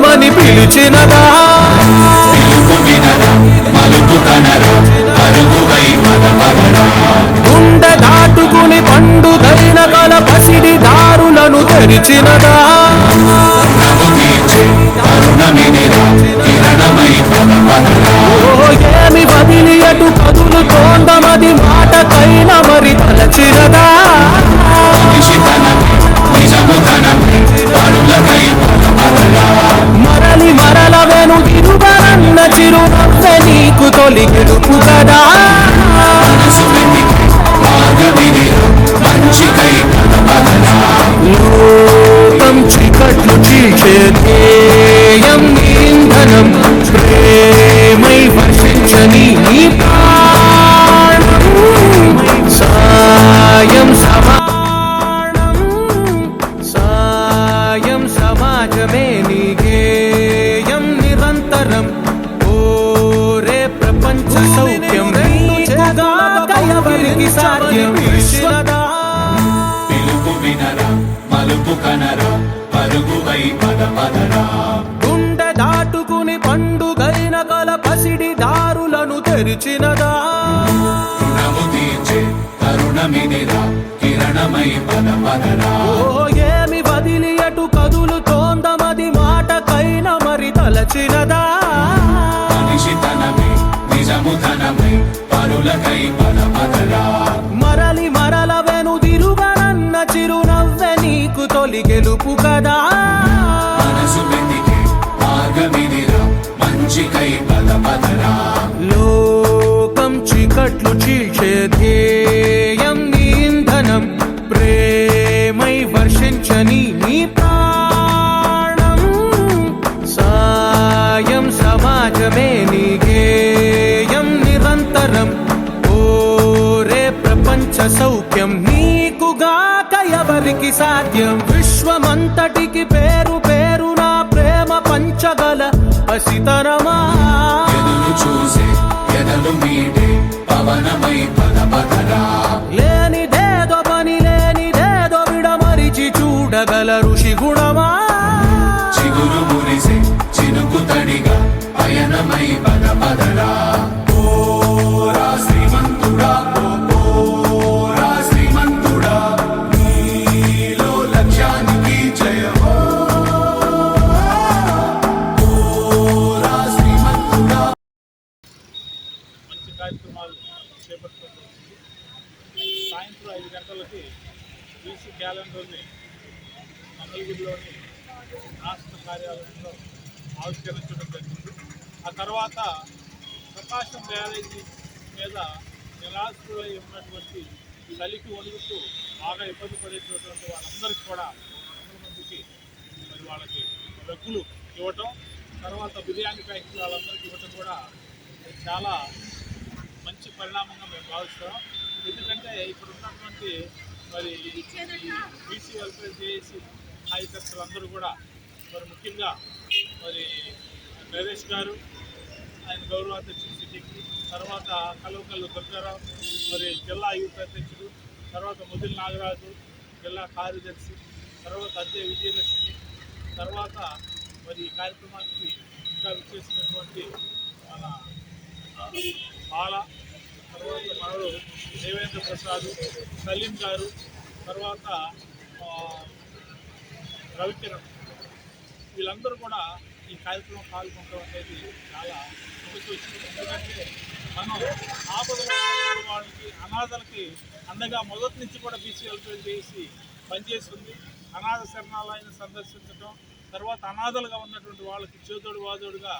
పొందమని పిలిచినదా గుండె దాటుకుని పండుగైన కల పసిడి దారులను తెరిచినదా ఏమి వదిలి అటు కదులు తోందమది మాటకైన మరి తలచినదా మరలి మరల వెను తిరుగనన్న చిరునవ్వె నీకు తొలి గెలుపు కదా లోకం చీకట్లు చీల్చే ధ్యేయం ఇంధనం ప్రేమై వర్షించని నీ ప్రాణం సాయం సమాజమే నీ గేయం నిరంతరం ఓరే ప్రపంచ సౌఖ్యం ఎవరికి సాధ్యం పిలుపు వినరా మలుపు కనరా పరుగువై పద పదరా గుండె దాటుకుని పండుగైన కల పసిడి దారులను తెరిచినదా రుణము తీర్చే తరుణమిదిరా కిరణమై పద పదరా ఏమి వదిలి అటు కదులు తోందమది మాటకైన మరి తలచినదా మనిషితనమై నిజముతనమై పరులకై పద పదరా మరలి మరల వెను తిరుగనన్న చిరునవ్వె నీకు తొలి గెలుపు కదా మనసు వెతికే మార్గమిదిరా మంచికై పద పదరా లోకం చీకట్లు చీల్చే ధ్యేయం నీ ఇంధనం ప్రేమై వర్షించని నీ ప్రాణం సాయం సమాజమే నీ గేయం నిరంతరం ఓరే ప్రపంచ సౌఖ్యం నీకుగాక ఎవరికి సాధ్యం విశ్వమంతటికి పేరు పేరు నా ప్రేమ పంచగల పసితరమా ఎదురు చూసే ఎదలు మీడే పవనమై పద పదరా లేనిదేదో పని లేనిదేదో విడమరిచి చూడగల ఋషి గుణమా చిగురు మురిసే చినుకు తడిగా పయనమై పద పదరా ఓరా శ్రీమంతుడా ఓరా శ్రీమంతుడా నీలో లక్ష్యానికి జయమో ఓరా శ్రీమంతుడా మంచి కార్యక్రమాలు చేపట్టుకుంటుంది. సాయంత్రం 5 గంటలకి బీసీ క్యాలెండర్ని మంగళగిరిలోని రాష్ట్ర కార్యాలయంలో ఆవిష్కరించడం జరిగింది. ఆ తర్వాత ప్రకాశం బ్యారేజీ మీద నిరాశ్రులై ఉన్నటువంటి చలికి వణుకుతూ బాగా ఇబ్బంది పడేటటువంటి వాళ్ళందరికీ కూడా 100 మందికి మరి వాళ్ళకి రగ్గులు ఇవ్వటం, తర్వాత బిర్యానీ ప్యాకెట్లు వాళ్ళందరికీ ఇవ్వటం కూడా చాలా మంచి పరిణామంగా మేము భావిస్తాం. ఎందుకంటే ఇప్పుడు ఉన్నటువంటి మరి బీసీ వెల్ఫేర్ చేసి కార్యకర్తలందరూ కూడా మరి ముఖ్యంగా మరి నరేష్ గారు, ఆయన గౌరవాధ్యక్షుడు సిటీకి, తర్వాత కలవకల్లు దుర్గారావు, మరి జిల్లా యూత్ అధ్యక్షుడు, తర్వాత ముదిల్ నాగరాజు జిల్లా కార్యదర్శి, తర్వాత అద్దె విజయలక్ష్మి, తర్వాత మరి ఈ కార్యక్రమానికి ఇంకా విచ్చేసినటువంటి మన బాల, తర్వాత మనడు దేవేంద్ర ప్రసాద్, సలీం గారు, తర్వాత రవికిరణ్, వీళ్ళందరూ కూడా ఈ కార్యక్రమం పాల్గొనడం అనేది చాలా సమస్య వచ్చింది. ఎందుకంటే మనం ఆపదలో వాళ్ళకి అనాథలకి అండగా మొదటి నుంచి కూడా బీసీ వెల్ఫేర్ చేసి పనిచేస్తుంది. అనాథ శరణాలయాన్ని సందర్శించడం, తర్వాత అనాథలుగా ఉన్నటువంటి వాళ్ళకి చేదోడు వాదోడుగా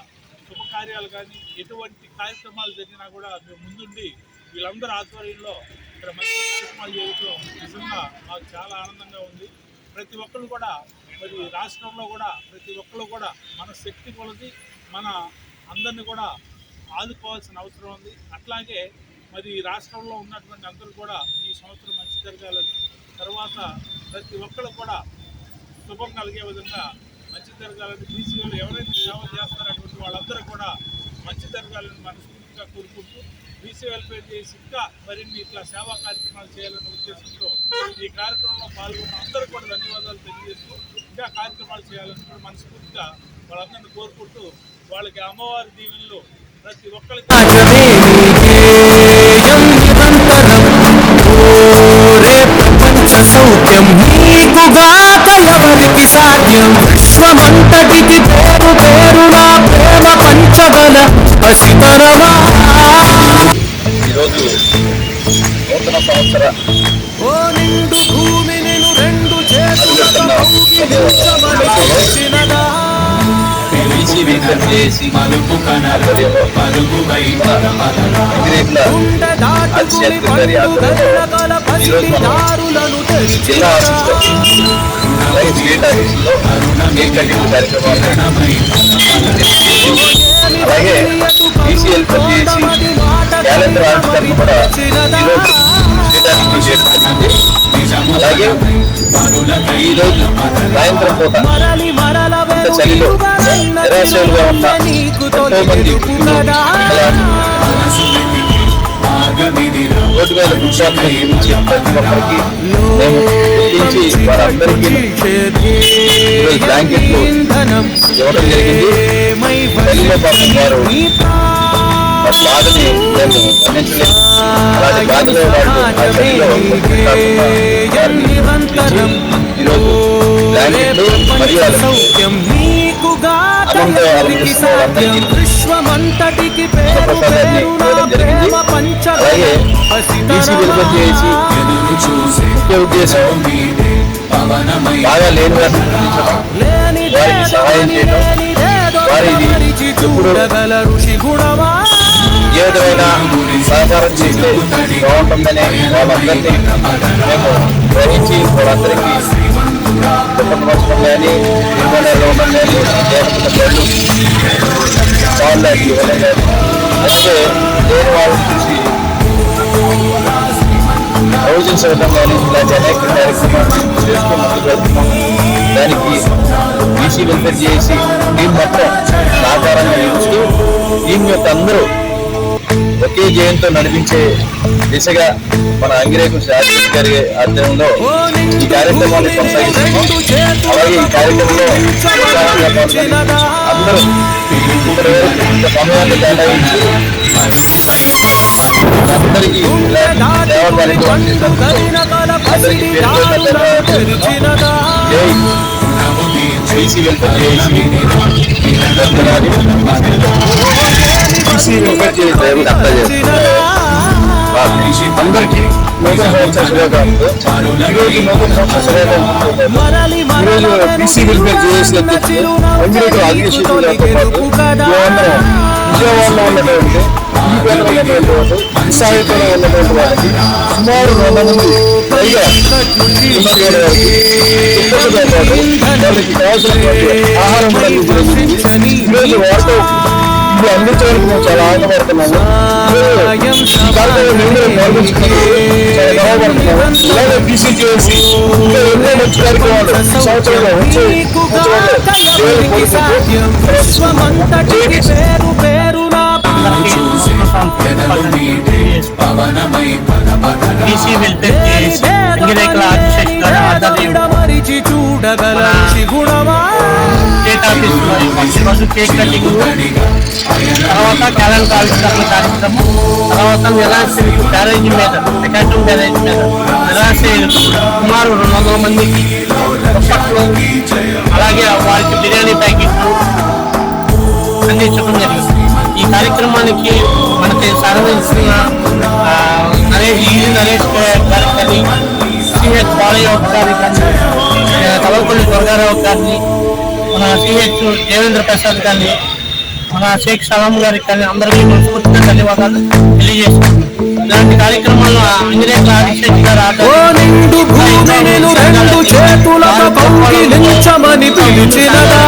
శుభకార్యాలు కానీ ఎటువంటి కార్యక్రమాలు జరిగినా కూడా మేము ముందుండి వీళ్ళందరూ ఆధ్వర్యంలో ఇక్కడ మంచి కార్యక్రమాలు చేయడం నిజంగా మాకు చాలా ఆనందంగా ఉంది. ప్రతి ఒక్కరు కూడా మరి రాష్ట్రంలో కూడా ప్రతి ఒక్కరు కూడా మన శక్తి కొలది మన అందరినీ కూడా ఆదుకోవాల్సిన అవసరం ఉంది. అట్లాగే మరి రాష్ట్రంలో ఉన్నటువంటి అందరూ కూడా ఈ సంవత్సరం మంచి జరగాలని, తర్వాత ప్రతి ఒక్కరు కూడా శుభం కలిగే విధంగా మంచి జరగాలని, బీసీలు ఎవరైతే సేవ చేస్తారటువంటి వాళ్ళందరూ కూడా మంచి జరగాలని మనస్ఫూర్తిగా కోరుకుంటూ బీసీ వెల్ఫేర్ చేసి ఇంకా మరిన్ని ఇట్లా సేవా కార్యక్రమాలు చేయాలనే ఉద్దేశంతో ఈ కార్యక్రమంలో పాల్గొన్న అందరూ కూడా ధన్యవాదాలు తెలియజేస్తూ ఇంకా కార్యక్రమాలు చేయాలని కూడా మనస్ఫూర్తిగా వాళ్ళందరినీ కోరుకుంటూ వాళ్ళకి అమ్మవారి దీవెనలు ప్రతి ఒక్కరికి రాజమే నీకేయం నిరంతరం ఓరే ప్రపంచ సౌఖ్యం నీకుగాక ఎవరికి సాధ్యం విశ్వమంతటికి పేరు పేరునా ప్రేమ పంచబల పసితరమా ఈరోజు నూతన సంవత్సర ఓ నిండు భూమి నిన్ను రెండు చేతులతో కౌగిలించమనిచినదా బీసీ వెల్ఫేర్ చేసి మలుపు కనరు పరుగుపై వ్యతిరేకుల గుండె దాటుకుని పండుగల పసిడి దారులను జిల్లా తెరిచినదా ఆఫీసులో అలాగే స్టేట్ ఆఫీసులో కేక్ కటింగ్ కార్యక్రమాలు అలాగే బీసీ వెల్ఫేర్ చేసి క్యాలెండర్ ఆవిష్కరణ కూడా ఈరోజు స్టేట్ ఆఫీసులో చేయడం జరిగింది. అలాగే ఈరోజు సాయంత్రం పూట ఇంత చలిలో నిరాశలుగా ఉన్న ఎంతో మంది రోడ్డు మీద కూర్చోని నుంచి ప్రతి ఒక్కరికి మేము గుర్తించి వారందరికీ ఈరోజు బ్లాంకెట్లు ఇవ్వడం జరిగింది. చలిలో పాపం వారు బాధని మేము గమనించలేదు. అలాంటి బాధలో వాళ్ళు ఆ చలిలో ఈరోజు బ్లాంకెట్లు మరియు అనంత విశ్వమంతటికి ప్రసాదాన్ని ఇవ్వడం జరిగింది. అలాగే బీసీ వెల్ఫేర్ చేసి ముఖ్య ఉద్దేశం బాగా లేని వారిని గుర్తించడం, వారికి సహాయం చేయడం, వారిది ఎప్పుడు ఏ విధమైన సహకారం చేస్తే బాగుంటుందని వాళ్ళందరినీ మేము గ్రహించి వాళ్ళందరికీ కుటుంబం కానీ నిర్మాణాలు ఉండడం కానీ లేకపోతే బళ్ళు వాళ్ళకి ఇవ్వడం కానీ అలాగే లేని వాళ్ళని చూసి ప్రయోజనం ఇవ్వడం కానీ ఇలాంటి అనేక కార్యక్రమాలు చేసుకుని ముందుకు వెళ్తున్నాం. దానికి బీసీ వెల్ఫేర్ చేసి టీం మొత్తం సహకారంగా నిలుస్తూ టీం యొక్క అందరూ ఒకే జయంతో నడిపించే దిశగా మన అంగిరేకు శాస్త్రి గారి ఆధ్వర్యంలో ఈ కార్యక్రమాన్ని కొనసాగిస్తున్నాం. అలాగే ఈ కార్యక్రమంలో ఉత్సాహంగా పాల్గొని అందరూ ఇంత సమయాన్ని కేటాయించి అందరికీ సేవా కార్యక్రమం చేసినందుకు అందరికీ పేరు జై బీసీ వెల్ఫేర్ చేసి బీసీ వెల్ఫేర్ చేసి అంతా చేస్తున్నారు. అందరికీ నూతన సంవత్సర శుభాకాంక్షలు. ఈరోజు నూతన సంవత్సర శుభాకాంక్షలు. ఈరోజు బీసీ వెల్ఫేర్ చేసి అందరికీ ఆదిశీలతో పాటు విజయవాడలో ఉన్నటువంటి ఈ పేటలో ఉన్నటువంటి విశాఖలో ఉన్నటువంటి వాళ్ళకి సుమారు 100 మంది పైగా వాళ్ళకి కావాల్సినటువంటి ఆహారం కూడా అందించడం. ఈరోజు వారితో ఇది అందించడానికి మేము చాలా ఆనందపడుతున్నాము. ఈ కార్యక్రమం మేము పాల్గొంచుకున్నాము, చాలా గర్వపడుతున్నాము. ఇలాగే బీసీ చేసి ఇంకా ఎన్నో మంచి కార్యక్రమాలు ఈ సంవత్సరంలో వచ్చే బీసీ వెల్ఫేర్ చేసి అంగిరేకుల ఆదిశేష్ గారి ఆధ్వర్యంలో స్టేట్ ఆఫీసులో ఈరోజు కేక్ కటింగ్, తర్వాత క్యాలెండర్ ఆవిష్కరణ కార్యక్రమం, తర్వాత నిరాశ్రయులకు బ్యారేజీ మీద అకాడమీ బ్యారేజీ మీద నిరాశ్రయులకు సుమారు 200 మందికి దుప్పట్లు, అలాగే వారికి బిర్యానీ ప్యాకెట్లు అందించడం జరిగింది. ఈ కార్యక్రమానికి మనకి సహకరిస్తున్న నరేష్ గారికి కానీ, సిహెచ్ బాలయ్య గారి కానీ, కలవపల్లి దుర్గారావు గారిని, మన సిహెచ్ దేవేంద్ర ప్రసాద్ గారిని, మన షేక్ సలాం గారికి కానీ అందరికీ మనస్ఫూర్తిగా ధన్యవాదాలు తెలియజేస్తున్నాను. ఇలాంటి కార్యక్రమాల్లో అంగిరేకుల ఆదిశేష్ గారు పిలిచినదా